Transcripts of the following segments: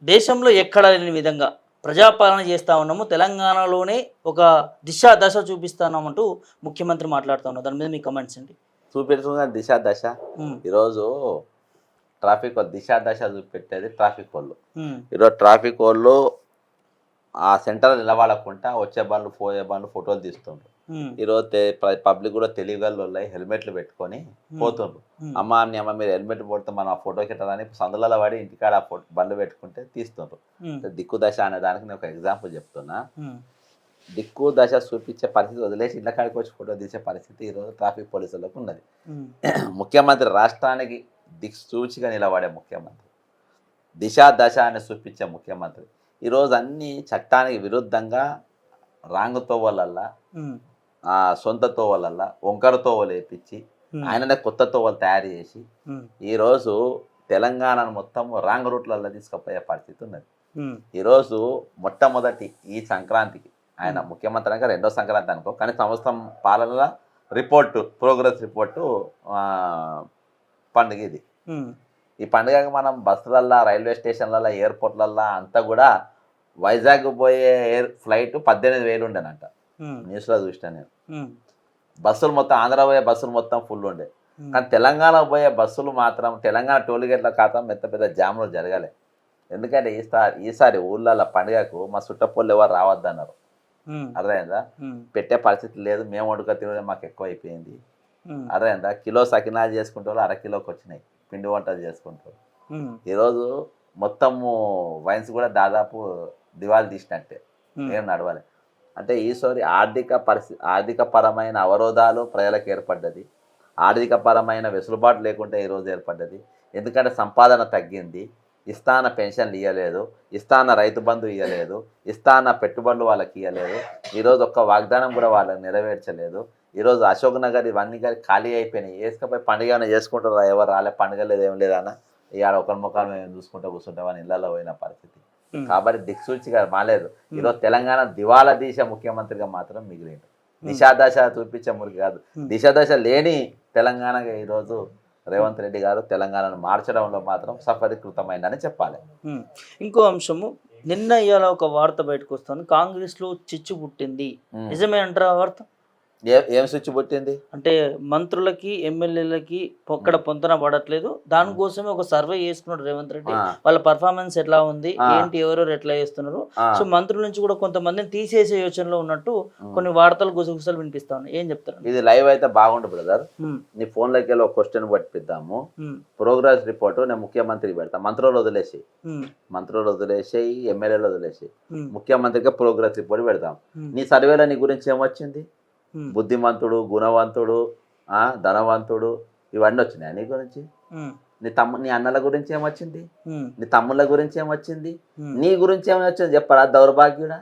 దేశంలో ఎక్కడ లేని విధంగా ప్రజాపాలన చేస్తా ఉన్నాము. తెలంగాణలోనే ఒక దిశ దశ చూపిస్తున్నామంటూ ముఖ్యమంత్రి మాట్లాడుతా ఉన్నారు. దాని మీద మీ కమెంట్స్ అండి. చూపెడుతున్న దిశ దశ. హ్మ్. ఈరోజు ట్రాఫిక్ వాళ్ళు దిశ దశ చూపెట్టేది ట్రాఫిక్ వాళ్ళు. హ్మ్. ఈరోజు ట్రాఫిక్ వాళ్ళు ఆ సెంటర్ నిలబడకుండా వచ్చే బండ్లు పోయే బండ్లు ఫోటోలు తీస్తుండ్రు. హ్మ్. ఈరోజు పబ్లిక్ కూడా తెలివిగల్లో హెల్మెట్లు పెట్టుకొని పోతుండ్రు. హ్మ్. అమ్మ మీరు హెల్మెట్ పోతే మనం ఆ ఫోటోకి ఎట్టాలని సందులలో పడి ఇంటికాడ ఆ బండ్లు పెట్టుకుంటే తీస్తుండ్రు. హ్మ్. దిక్కు దశ అనే దానికి నేను ఒక ఎగ్జాంపుల్ చెప్తున్నా. హ్మ్. దిక్కు దశ చూపించే పరిస్థితి వదిలేసి ఇళ్ళ కాడికి వచ్చి ఫోటో తీసే పరిస్థితి ఈరోజు ట్రాఫిక్ పోలీసులకు ఉన్నది. హ్మ్. ముఖ్యమంత్రి రాష్ట్రానికి దిక్సూచిగా నిలబడే ముఖ్యమంత్రి, దిశ దశ అని చూపించే ముఖ్యమంత్రి ఈరోజు అన్ని చట్టానికి విరుద్ధంగా రాంగ్ తోవలల్లా హ్మ్. సొంత తోవలల్లా వంకర తోవలు వేపించి ఆయననే కొత్త తోవలు తయారు చేసి హ్మ్. ఈరోజు తెలంగాణను మొత్తం రాంగ్ రూట్లలో తీసుకుపోయే పరిస్థితి ఉన్నది. హ్మ్. ఈరోజు మొట్టమొదటి ఈ సంక్రాంతికి ఆయన ముఖ్యమంత్రి అనగా రెండో సంక్రాంతి అనుకో, కానీ సంవత్సరం పాలనలో ప్రోగ్రెస్ రిపోర్టు పండుగ ఇది. హ్మ్. ఈ పండుగకి మనం బస్సులల్లో, రైల్వే స్టేషన్లలో, ఎయిర్పోర్ట్లల్లో అంతా కూడా వైజాగ్ పోయే ఫ్లైట్ 18,000 ఉండేనంట. హ్మ్. న్యూస్లో చూసినా నేను. హ్మ్. బస్సులు మొత్తం ఆంధ్ర పోయే బస్సులు మొత్తం ఫుల్ ఉండే. కానీ తెలంగాణ పోయే బస్సులు మాత్రం తెలంగాణ టోల్గేట్ల ఖాతా పెద్ద జాములు జరగాలి. ఎందుకంటే ఈసారి ఊళ్ళల్లో పండుగకు మా చుట్టపోళ్ళు ఎవరు రావద్దన్నారు. హ్మ్. అర్థమైందా? హ్మ్. పెట్టే పరిస్థితి లేదు, మేము వండుక తినడం మాకు ఎక్కువ అయిపోయింది. హ్మ్. అర్థమైందా? కిలో సకినాలు చేసుకుంటారు, అరకిలోకి వచ్చినాయి పిండి వంటలు చేసుకుంటారు. హ్మ్. ఈరోజు మొత్తము వైన్స్ కూడా దాదాపు దివాళీ తీసినట్టే, ఏం నడవాలి. అంటే ఈసారి ఆర్థికపరమైన అవరోధాలు ప్రజలకు ఏర్పడ్డది. ఆర్థికపరమైన వెసులుబాటు లేకుండా ఈరోజు ఏర్పడ్డది. ఎందుకంటే సంపాదన తగ్గింది. ఇస్తాన పెన్షన్లు ఇవ్వలేదు, ఇస్తాన రైతు బంధు ఇవ్వలేదు, ఇస్తాన పెట్టుబడులు వాళ్ళకి ఇవ్వలేదు. ఈరోజు ఒక్క వాగ్దానం కూడా వాళ్ళకి నెరవేర్చలేదు. ఈరోజు అశోక్ నగర్ ఇవన్నీ కానీ ఖాళీ అయిపోయినాయి. వేసుకపోయి పండుగ ఏమైనా చేసుకుంటారా? ఎవరు రాలే, పండుగ లేదు, ఏం లేదన్న ఇవాళ ఒకరి ముఖాలు మేము చూసుకుంటూ కూర్చుంటామని ఇళ్లలో పోయిన పరిస్థితి. కాబట్టి దిక్సూచిగా మాలేదు. ఈరోజు తెలంగాణ దివాలా దీశ ముఖ్యమంత్రిగా మాత్రం మిగిలిండు. దిశాదశ చూపించే మురికి కాదు, దిశదశ లేని తెలంగాణగా ఈరోజు రేవంత్ రెడ్డి గారు తెలంగాణను మార్చడంలో మాత్రం సఫలీకృతమైందని చెప్పాలి. ఇంకో అంశము, నిన్న ఇవాళ ఒక వార్త బయటకు వస్తుంది. కాంగ్రెస్లో చిచ్చు పుట్టింది, నిజమే అంటారా ఆ వార్త? ఏం స్విచ్ పుట్టింది అంటే మంత్రులకి ఎమ్మెల్యేలకి అక్కడ పొంతన పడట్లేదు. దానికోసమే ఒక సర్వే చేసుకున్నాడు రేవంత్ రెడ్డి. వాళ్ళ పర్ఫార్మెన్స్ ఎట్లా ఉంది, ఏంటి, ఎవరెవరు ఎట్లా చేస్తున్నారు. సో మంత్రుల నుంచి కూడా కొంతమందిని తీసేసే యోచనలో ఉన్నట్టు కొన్ని వార్తలు గుసగుసలు వినిపిస్తా ఉన్నాయి. ఏం చెప్తారు? ఇది లైవ్ అయితే బాగుండు బ్రదర్. నీ ఫోన్లోకి వెళ్ళి ఒక క్వశ్చన్ పట్టిద్దాము. ప్రోగ్రెస్ రిపోర్టు నేను ముఖ్యమంత్రికి పెడతా. మంత్రులు వదిలేసి ఎమ్మెల్యేలు వదిలేసి ముఖ్యమంత్రికి ప్రోగ్రెస్ రిపోర్ట్ పెడతాం. నీ సర్వేలో నీ గురించి ఏమొచ్చింది? బుద్ధిమంతుడు, గుణవంతుడు, ధనవంతుడు, ఇవన్నీ వచ్చినాయి నీ గురించి. నీ అన్నల గురించి ఏమొచ్చింది? నీ తమ్ముళ్ళ గురించి ఏమొచ్చింది? నీ గురించి ఏమొచ్చింది చెప్పరా దౌర్భాగ్యుడా?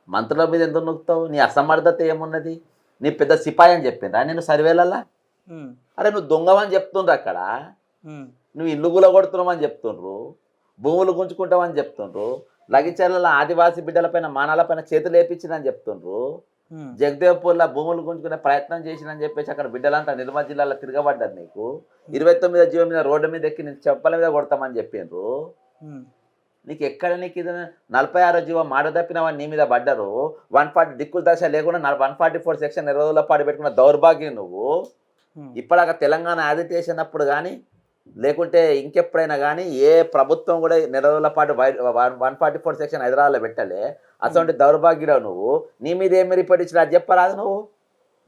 మంత్రుల మీద ఎందుకు నొక్కుతావు? నీ అసమర్థత ఏమున్నది? నీ పెద్ద సిపాయి అని చెప్పిండ్రా నేను సర్వేలల్లా? అరే నువ్వు దొంగవని చెప్తుండ్రు, అక్కడ నువ్వు ఇల్లు గులగొడుతున్నావని చెప్తుండ్రు, భూములు గుంజుకుంటావని చెప్తుండ్రు, లగిచర్ల ఆదివాసీ బిడ్డలపైన మానాలపైన చేతులు వేపించిందని చెప్తుండ్రు, జగదేవ్పూర్లో భూములు గుంజుకునే ప్రయత్నం చేసినని చెప్పేసి అక్కడ బిడ్డలంతా నిర్మల్ జిల్లాలో తిరగబడ్డారు. నీకు 29వ జీవో మీద రోడ్డు మీద ఎక్కి నేను చెప్పల మీద కొడతామని చెప్పిండ్రు. నీకు ఎక్కడ నీకు ఇది 46వ జీవో మాట తప్పినవని నీ మీద పడ్డారు. 140 దిక్కుల దశ లేకుండా 144 సెక్షన్ 20 రోజుల పాటు పెట్టుకున్న దౌర్భాగ్యం నువ్వు. ఇప్పటిదాకా తెలంగాణ యాజిటేషన్ అప్పుడు కానీ లేకుంటే ఇంకెప్పుడైనా కానీ ఏ ప్రభుత్వం కూడా 20 రోజుల పాటు 144 సెక్షన్ హైదరాబాద్లో పెట్టలే. అటువంటి దౌర్భాగ్యుడు నువ్వు. నీ మీద ఏమి రిపోర్ట్ ఇచ్చినా అది చెప్పరాదు నువ్వు.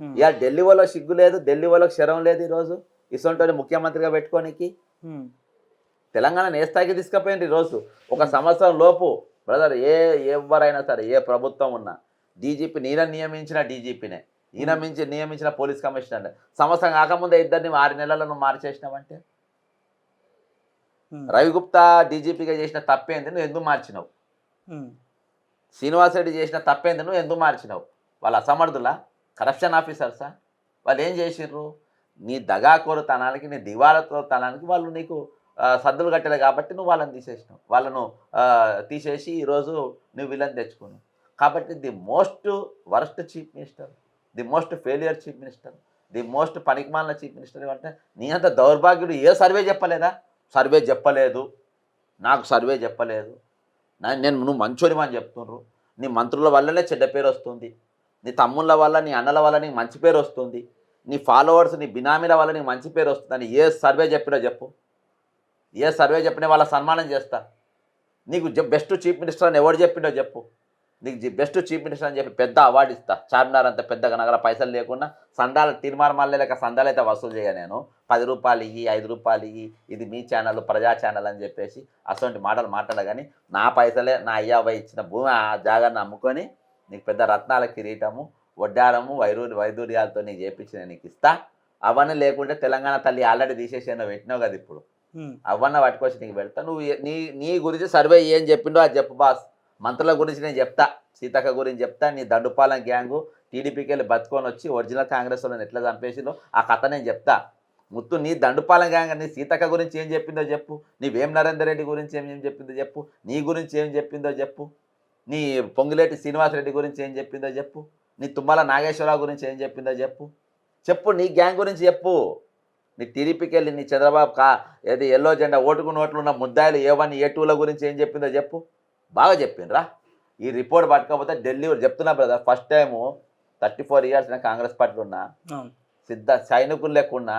ఇవాళ ఢిల్లీ వాళ్ళకి సిగ్గు లేదు, ఢిల్లీ వాళ్ళకి శరం లేదు. ఈరోజు ఇసొంటి ముఖ్యమంత్రిగా పెట్టుకోనికి తెలంగాణ ఏ స్థాయికి తీసుకుపోయింది. ఈరోజు ఒక సంవత్సరం లోపు బ్రదర్ ఎవరైనా సరే ఏ ప్రభుత్వం ఉన్నా డీజీపీ నియమించిన డీజీపీనే, నియమించిన పోలీస్ కమిషనర్ సంవత్సరం కాకముందే ఇద్దరిని 6 నెలల్లో నువ్వు మార్చేసినావంటే రవిగుప్తా డీజీపీగా చేసిన తప్పేంది, నువ్వు ఎందుకు మార్చినావు? శ్రీనివాస్ రెడ్డి చేసిన తప్పేంది, నువ్వు ఎందుకు మార్చినావు? వాళ్ళు అసమర్థులా? కరప్షన్ ఆఫీసర్సా? వాళ్ళు ఏం చేసిర్రు? నీ దగాకోరుతనానికి, నీ దివాళతనానికి వాళ్ళు నీకు సద్దులు కట్టలేదు కాబట్టి నువ్వు వాళ్ళని తీసేసినావు. వాళ్ళను తీసేసి ఈరోజు నువ్వు వీళ్ళని తెచ్చుకున్నావు. కాబట్టి the most worst chief minister, the most failure chief minister, the most పనికిమాలిన చీఫ్ మినిస్టర్ అంటే నీ అంత దౌర్భాగ్యుడు ఏ సర్వే చెప్పలేదా? సర్వే చెప్పలేదు, నాకు సర్వే చెప్పలేదు, నువ్వు మంచోని అని చెప్తున్నారు, నీ మంత్రుల వల్లనే చెడ్డ పేరు వస్తుంది, నీ తమ్ముళ్ళ వల్ల నీ అన్నల వల్ల నీకు మంచి పేరు వస్తుంది, నీ ఫాలోవర్స్ నీ బినామీల వల్ల నీకు మంచి పేరు వస్తుందని ఏ సర్వే చెప్పినా చెప్పు, ఏ సర్వే చెప్పినా వాళ్ళ సన్మానం చేస్తా. నీకు బెస్ట్ చీఫ్ మినిస్టర్ అని ఎవరు చెప్పిండో చెప్పు, నీకు బెస్ట్ చీఫ్ మినిస్టర్ అని చెప్పి పెద్ద అవార్డు ఇస్తా. చార్మినార్ అంత పెద్దగా నగర పైసలు లేకుండా సందాలు తీర్మార్మాలే లేక సందాలు అయితే వసూలు చేయ, నేను 10 రూపాయలు ఇయ్యి 5 రూపాయలు ఇయ్యి ఇది మీ ఛానల్ ప్రజా ఛానల్ అని చెప్పేసి అటువంటి మాటలు మాట్లాడ. కానీ నా పైసలే నా అయ్యాబై ఇచ్చిన భూమి ఆ జాగాన్ని అమ్ముకొని నీకు పెద్ద రత్నాల కిరీటము వడ్డారము వైదూర్యాలతో నీకు చేపించిన నీకు ఇస్తా. అవన్నీ లేకుంటే తెలంగాణ తల్లి ఆల్రెడీ తీసేసాను పెట్టినావు కదా, ఇప్పుడు అవన్నీ పట్టుకొచ్చి నీకు పెడతా. నువ్వు నీ గురించి సర్వే ఏం చెప్పిండో అది చెప్పు బాస్. మంత్రుల గురించి నేను చెప్తా, సీతక్క గురించి చెప్తా, నీ దండుపాలెం గ్యాంగు టీడీపీకి వెళ్ళి బతుకొని వచ్చి ఒరిజినల్ కాంగ్రెస్ వాళ్ళని ఎట్లా చంపేసిందో ఆ కథ నేను చెప్తా. ముత్తు నీ దండుపాలెం గ్యాంగ్ నీ సీతక్క గురించి ఏం చెప్పిందో చెప్పు, నీ వేం నరేందర్ రెడ్డి గురించి ఏం చెప్పిందో చెప్పు, నీ గురించి ఏం చెప్పిందో చెప్పు, నీ పొంగులేటి శ్రీనివాసరెడ్డి గురించి ఏం చెప్పిందో చెప్పు, నీ తుమ్మల నాగేశ్వరరావు గురించి ఏం చెప్పిందో చెప్పు, నీ గ్యాంగ్ గురించి చెప్పు. నీ టీడీపీకి వెళ్ళి నీ చంద్రబాబు ఏది ఎల్లో జెండా ఓటుకు నోట్లు ఉన్న ముద్దాయిలు A1 A2ల గురించి ఏం చెప్పిందో చెప్పు. బాగా చెప్పిండ్రా. ఈ రిపోర్ట్ పట్టుకపోతే ఢిల్లీ చెప్తున్నా బ్రదర్, ఫస్ట్ టైము 34 ఇయర్స్ నేను కాంగ్రెస్ పార్టీలో ఉన్నా, సిద్ధ సైనికులు లేకున్నా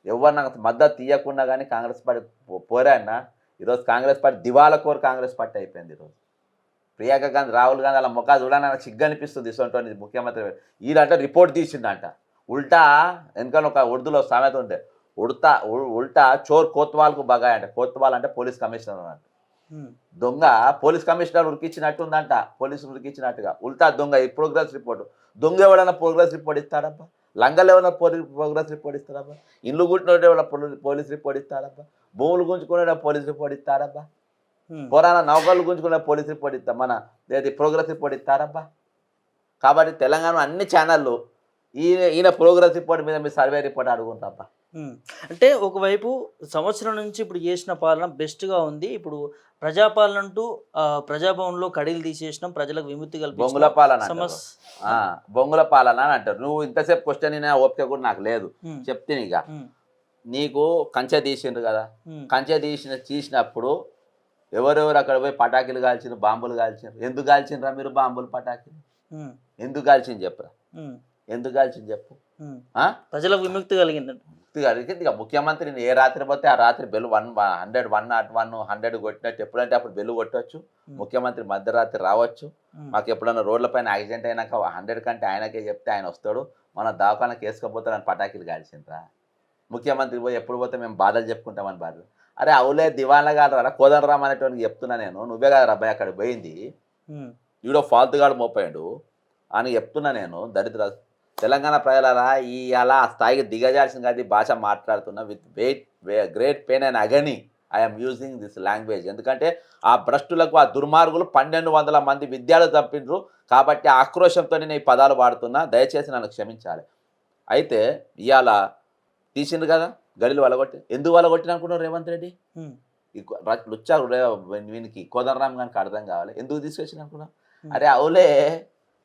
ఎవరు నాకు మద్దతు తీయకుండా కానీ కాంగ్రెస్ పార్టీ పోరాడినా. ఈరోజు కాంగ్రెస్ పార్టీ దివాలా కోరు కాంగ్రెస్ పార్టీ అయిపోయింది. ఈరోజు ప్రియాంక గాంధీ రాహుల్ గాంధీ అలా ముఖాలు చూడడానికి నాకు సిగ్గు అనిపిస్తుంది. ఇటువంటి ముఖ్యమంత్రి ఈడంటే రిపోర్ట్ తీసిండంట. ఉల్టా ఎందుకని ఒక ఉర్దూలో సామెత ఉంటే ఉల్టా చోర్ కోత్వాల్కు బగాయ్ అంటే, కోత్వాల్ అంటే పోలీస్ కమిషనర్ అన్నట్టు. దొంగ పోలీస్ కమిషనర్ ఉరికిచ్చినట్టు ఉందంట, పోలీసులు ఉరికిచ్చినట్టుగా. ఉల్టా దొంగ ఈ ప్రోగ్రెస్ రిపోర్ట్. దొంగ ఎవడన్నా ప్రోగ్రెస్ రిపోర్ట్ ఇస్తాడబ్బా, లంగలు ఎవరైనా ప్రోగ్రెస్ రిపోర్ట్ ఇస్తారబ్బా, ఇల్లు గుంటున్నట్టు ఎవరైనా పోలీస్ రిపోర్ట్ ఇస్తారబ్బా, భూములు గుంజుకునే పోలీస్ రిపోర్ట్ ఇస్తారబ్బా, పురాణ నౌకర్లు గుంజుకునే పోలీస్ రిపోర్ట్ ఇస్తాం, మన ప్రోగ్రెస్ రిపోర్ట్ ఇస్తారబ్బా. కాబట్టి తెలంగాణ అన్ని ఛానళ్ళు ఈయన ప్రోగ్రెస్ రిపోర్ట్ మీద మీ సర్వే రిపోర్ట్ అడుగుంటాబ్బా. అంటే ఒకవైపు సంవత్సరం నుంచి ఇప్పుడు చేసిన పాలన బెస్ట్గా ఉంది, ఇప్పుడు ప్రజాపాలన అంటూ ప్రజాభవన్లో కడీలు తీసేసినాం, ప్రజలకు విముక్తి బొంగుల పాలన బొంగుల పాలన అని అంటారు. నువ్వు ఇంతసేపు క్వశ్చన్ ఓపిక కూడా నాకు లేదు, చెప్తే ఇక నీకు కంచె తీసిండ్రు కదా, కంచె తీసినప్పుడు ఎవరెవరు అక్కడ పోయి పటాకులు కాల్చిండ్రు, బాంబులు కాల్చిండ్రు. ఎందుకు కాల్చిండ్రా మీరు బాంబులు పటాకులు? ఎందుకు కాల్చింది చెప్పురా, ఎందుకు కాల్చింది చెప్పు. ప్రజలకు విముక్తి కలిగింది. ఇక ముఖ్యమంత్రి ఏ రాత్రి పోతే ఆ రాత్రి బెల్లు 100 101 కొట్టినట్టు ఎప్పుడంటే అప్పుడు బెల్లు కొట్టవచ్చు. ముఖ్యమంత్రి మధ్యరాత్రి రావచ్చు. మాకు ఎప్పుడన్నా రోడ్ల పైన యాక్సిడెంట్ అయినాక 100 కంటే ఆయనకే చెప్తే ఆయన వస్తాడు, మన దవాఖానకి వేసుకపోతాడు అని పటాకులు కాల్చిండ్రా. ముఖ్యమంత్రి పోయి ఎప్పుడు పోతే మేము బాధలు చెప్పుకుంటామని బాధలు. అరే అవులే దివాన్లా కాదు కోదండరామ్ అనేటువంటి చెప్తున్నా నేను, నువ్వే కదా అబ్బాయి అక్కడికి పోయింది, ఈడో ఫాల్తుగాడు మోపాడు అని చెప్తున్నా నేను. దరిద్ర తెలంగాణ ప్రజలరా ఈ అలా ఆ స్థాయికి దిగజాల్సింది కాదు భాష మాట్లాడుతున్నా. With great pain and agony I'm using this language. ఎందుకంటే ఆ భ్రష్టులకు ఆ దుర్మార్గులు 1200 మంది విద్యార్థులు తప్పిండ్రు కాబట్టి ఆక్రోషంతో నేను ఈ పదాలు వాడుతున్నా, దయచేసి నన్ను క్షమించాలి. అయితే ఇవాళ తీసిండ్రు కదా గడిలు వలగొట్టి, ఎందుకు వలగొట్టిన అనుకున్నారు రేవంత్ రెడ్డి? లుచ్చా వీనికి కోదండరామ్ గారికి అర్థం కావాలి ఎందుకు తీసుకొచ్చిన అనుకున్నా. అరే అవులే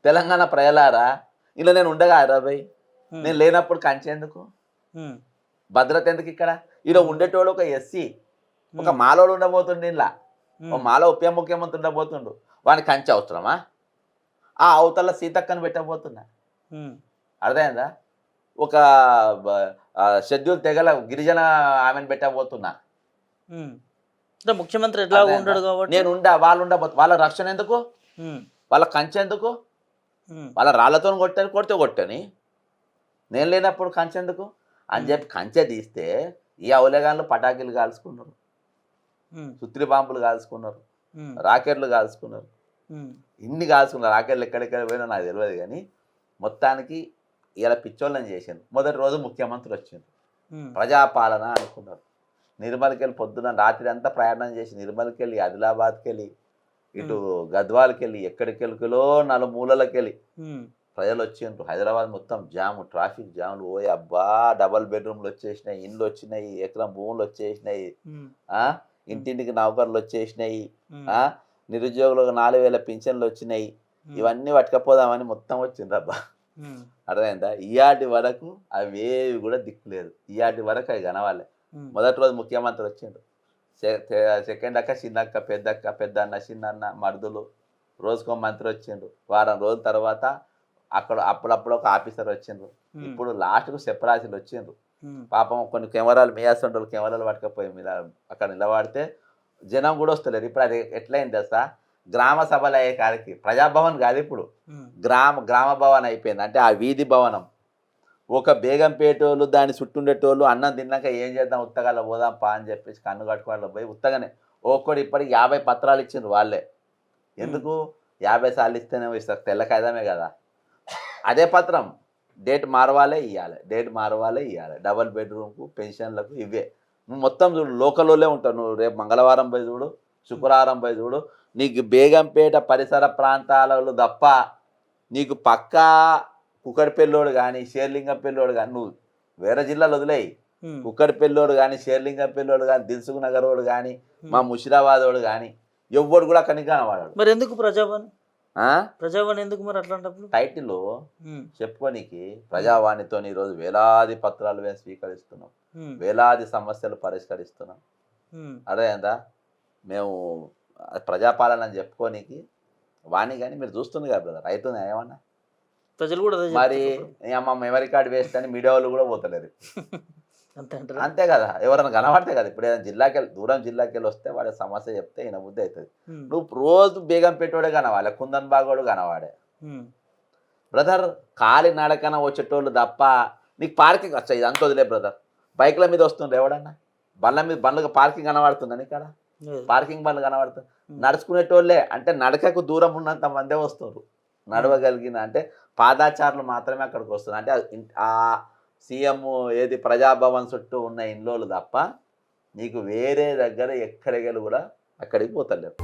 తెలంగాణ ప్రజలారా, ఇలా నేను ఉండగా అరవై నేను లేనప్పుడు కంచేందుకు, భద్రత ఎందుకు ఇక్కడ? ఈలో ఉండేటోడు ఒక ఎస్సీ, ఒక మాలోడు ఉండబోతుండు, ఇలా ఒక మాలో ముఖ్యమంత్రి ఉండబోతుండు, వాడిని కంచె అవసరమా? ఆ అవతల సీతక్కని పెట్టబోతున్నా, అర్థమైందా? ఒక షెడ్యూల్ తెగల గిరిజన ఆమెను పెట్టబోతున్నా. ముఖ్యమంత్రి ఎట్లా ఉంటాడు కాబట్టి నేను వాళ్ళు ఉండబోతు, వాళ్ళ రక్షణ ఎందుకు, వాళ్ళ కంచె ఎందుకు? వాళ్ళ రాళ్లతో కొడితే కొట్టని, నేను లేనప్పుడు కంచె ఎందుకు అని చెప్పి కంచె తీస్తే ఈ అవలేగాన్లు పటాకులు కాల్చుకున్నారు, సుత్రి బాంబులు కాల్చుకున్నారు, రాకెట్లు కాల్చుకున్నారు, ఇన్ని కాల్చుకున్నారు. రాకెట్లు ఎక్కడెక్కడ పోయినా నాకు తెలియదు కానీ మొత్తానికి ఇలా పిచ్చోళ్ళని చేశాను. మొదటి రోజు ముఖ్యమంత్రి వచ్చింది, ప్రజాపాలన అనుకున్నారు. నిర్మల్కి వెళ్ళి పొద్దున రాత్రి అంతా ప్రయాణం చేసి నిర్మల్కి వెళ్ళి ఆదిలాబాద్కి వెళ్ళి ఇటు గద్వాలకి వెళ్ళి ఎక్కడికి వెళ్ళిలో 4 మూలలకి వెళ్ళి ప్రజలు వచ్చిండ్రు. హైదరాబాద్ మొత్తం జాము, ట్రాఫిక్ జాములు. ఓ అబ్బా, డబల్ బెడ్రూమ్లు వచ్చేసినాయి, ఇండ్లు వచ్చినాయి, ఎకరం భూములు వచ్చేసినాయి, ఇంటింటికి నౌకర్లు వచ్చేసినాయి, నిరుద్యోగులకు 4000 పింఛన్లు వచ్చినాయి. ఇవన్నీ పట్టుకపోదామని మొత్తం వచ్చింది అబ్బా, అర్థమైందా? ఇయాటి వరకు అవేవి కూడా దిక్కులేదు, ఇయాటి వరకు అవి కనవాలే. మొదటి రోజు ముఖ్యమంత్రి వచ్చిండు, సెకండ్ అక్క చిన్నక్క పెద్దక్క పెద్దన్న చిన్నన్న మరుదులు రోజుకో మంత్రి వచ్చిండ్రు వారం రోజుల తర్వాత అప్పుడప్పుడు ఒక ఆఫీసర్ వచ్చిండ్రు ఇప్పుడు లాస్ట్కు సెపరాసీలు వచ్చిండ్రు పాపం కొన్ని కెమెరాలు మేయాసంటోళ్ళు కెమెరాలు పట్టుకపోయి మీద అక్కడ నిలబడితే జనం కూడా వస్తలేరు ఇప్పుడు అది ఎట్లయింది తెలుసా గ్రామ సభలు అయ్యే కాడికి ప్రజాభవన్ కాదు ఇప్పుడు గ్రామ భవన్ అయిపోయింది అంటే ఆ వీధి భవనం ఒక బేగంపేటోళ్ళు దాని చుట్టుండేటోళ్ళు అన్నం తిన్నాక ఏం చేద్దాం ఉత్తగాల పోదాం పా అని చెప్పేసి కన్ను కట్టుకోవాలి పోయి ఉత్తగానే ఒక్కడు ఇప్పటికి 50 పత్రాలు ఇచ్చిండ్రు వాళ్ళే ఎందుకు 50 సార్లు ఇస్తేనే ఇస్తారు తెల్ల కాగితమే కదా అదే పత్రం డేట్ మారవాలే ఇవ్వాలి డబల్ బెడ్రూమ్కు పెన్షన్లకు ఇవే నువ్వు మొత్తం చూడు లోకల్లోనే ఉంటావు నువ్వు రేపు మంగళవారం పోయి చూడు శుక్రవారం పోయి చూడు నీకు బేగంపేట పరిసర ప్రాంతాలలో తప్ప నీకు పక్కా కుక్కడిపెల్లోడు కానీ షేర్లింగంపల్లోడు కానీ నువ్వు వేరే జిల్లాలు వదిలేయి కుక్కడిపెల్లోడు కానీ షేర్లింగంపల్లోడు కానీ దిల్సుఖ్ నగర్ వాడు కానీ మా ముషిరాబాద్ వాడు కానీ ఎవ్వడు కూడా అక్కడికి కనవాడాడు మరి ఎందుకు ప్రజావాణి ఎందుకు మరి అట్లాంటప్పుడు టైటిల్ చెప్పుకోనికి ప్రజావాణితో ఈరోజు వేలాది పత్రాలు మేము స్వీకరిస్తున్నాం వేలాది సమస్యలు పరిష్కరిస్తున్నాం అర్థమైందా మేము ప్రజాపాలన అని చెప్పుకోనికి వాణి కానీ మీరు చూస్తుంది కదా బ్రదర్ అవుతుంది ఏమన్నా ప్రజలు కూడా మరి అమ్మ మెమరీ కార్డు వేస్ట్ అని మీడియా వాళ్ళు కూడా పోతలేరు అంతే కదా ఎవరైనా కనబడితే కదా ఇప్పుడు ఏదైనా దూరం జిల్లాకి వెళ్ళి వస్తే వాడి సమస్య చెప్తే ఈయన బుద్ధి అవుతుంది నువ్వు రోజు బేగం పెట్టోడే కనవాడే కుందన్ బాగోడు కనవాడే బ్రదర్ కాలి నడకన వచ్చేటోళ్ళు తప్ప నీకు పార్కింగ్ వచ్చా ఇది అంత వదిలే బ్రదర్ బైక్ల మీద వస్తుండ్రు ఎవడన్నా బండ్లకు పార్కింగ్ కనబడుతుందని ఇక్కడ పార్కింగ్ బండ్లు కనబడుతుంది నడుచుకునేటోళ్ళే అంటే నడకకు దూరం ఉన్నంత మందే వస్తారు నడవగలిగిన అంటే పాదాచారులు మాత్రమే అక్కడికి వస్తున్నారు అంటే ఆ సీఎం ఏది ప్రజాభవన్ చుట్టూ ఉన్న ఇండ్లోలు తప్ప నీకు వేరే దగ్గర ఎక్కడికి కూడా అక్కడికి పోతలేరు.